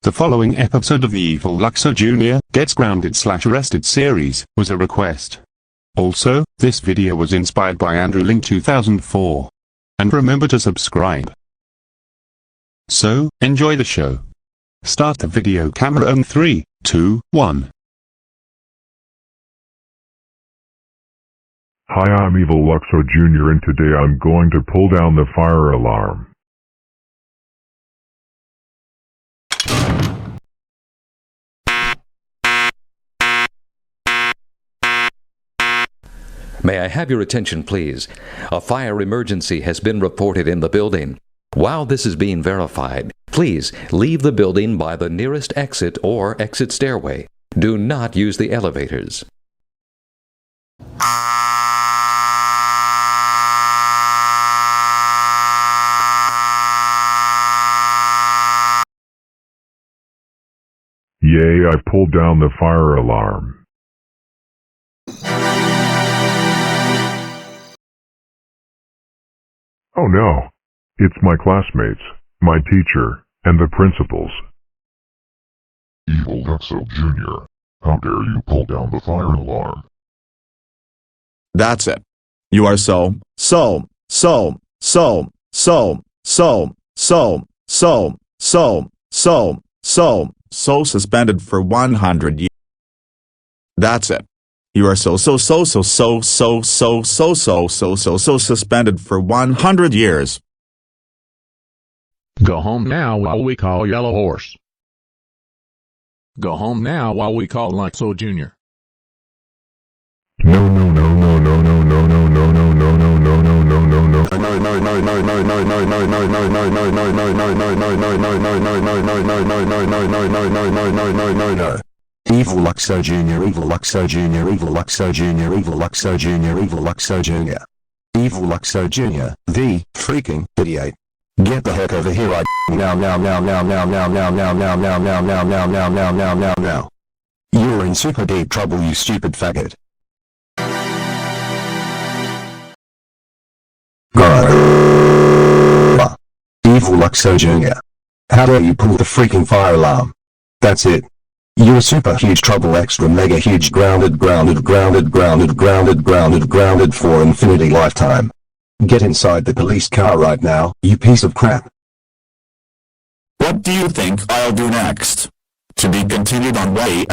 The following episode of the Evil Luxo Jr. Gets Grounded/Arrested series was a request. Also, this video was inspired by Andrew Link 2004. And remember to subscribe. So, enjoy the show. Start the video camera on 3, 2, 1. Hi, I'm Evil Luxo Jr. and today I'm going to pull down the fire alarm. May I have your attention, please? A fire emergency has been reported in the building. While this is being verified, please leave the building by the nearest exit or exit stairway. Do not use the elevators. Yay, I've pulled down the fire alarm. Oh no, it's my classmates, my teacher, and the principals. Evil Luxo Jr., how dare you pull down the fire alarm? That's it. You are so suspended for 100 years. That's it. You are so suspended for 100 years. Go home now while we call Yellow Horse. Go home now while we call Luxo Jr. No, no, no, no, no, no, no, no, no, no, no, no, no, no, no, no, no. Evil Luxo Jr. Evil Luxo Jr. Evil Luxo Jr. Evil Luxo Jr. Evil Luxo Jr. Evil Luxo Jr. The freaking idiot. Get the heck over here right now. You're in super deep trouble, you stupid faggot. Evil Luxo Jr. How dare you pull the freaking fire alarm? That's it. You're super huge trouble, extra mega huge, grounded for infinity lifetime. Get inside the police car right now, you piece of crap. What do you think I'll do next? To be continued on way.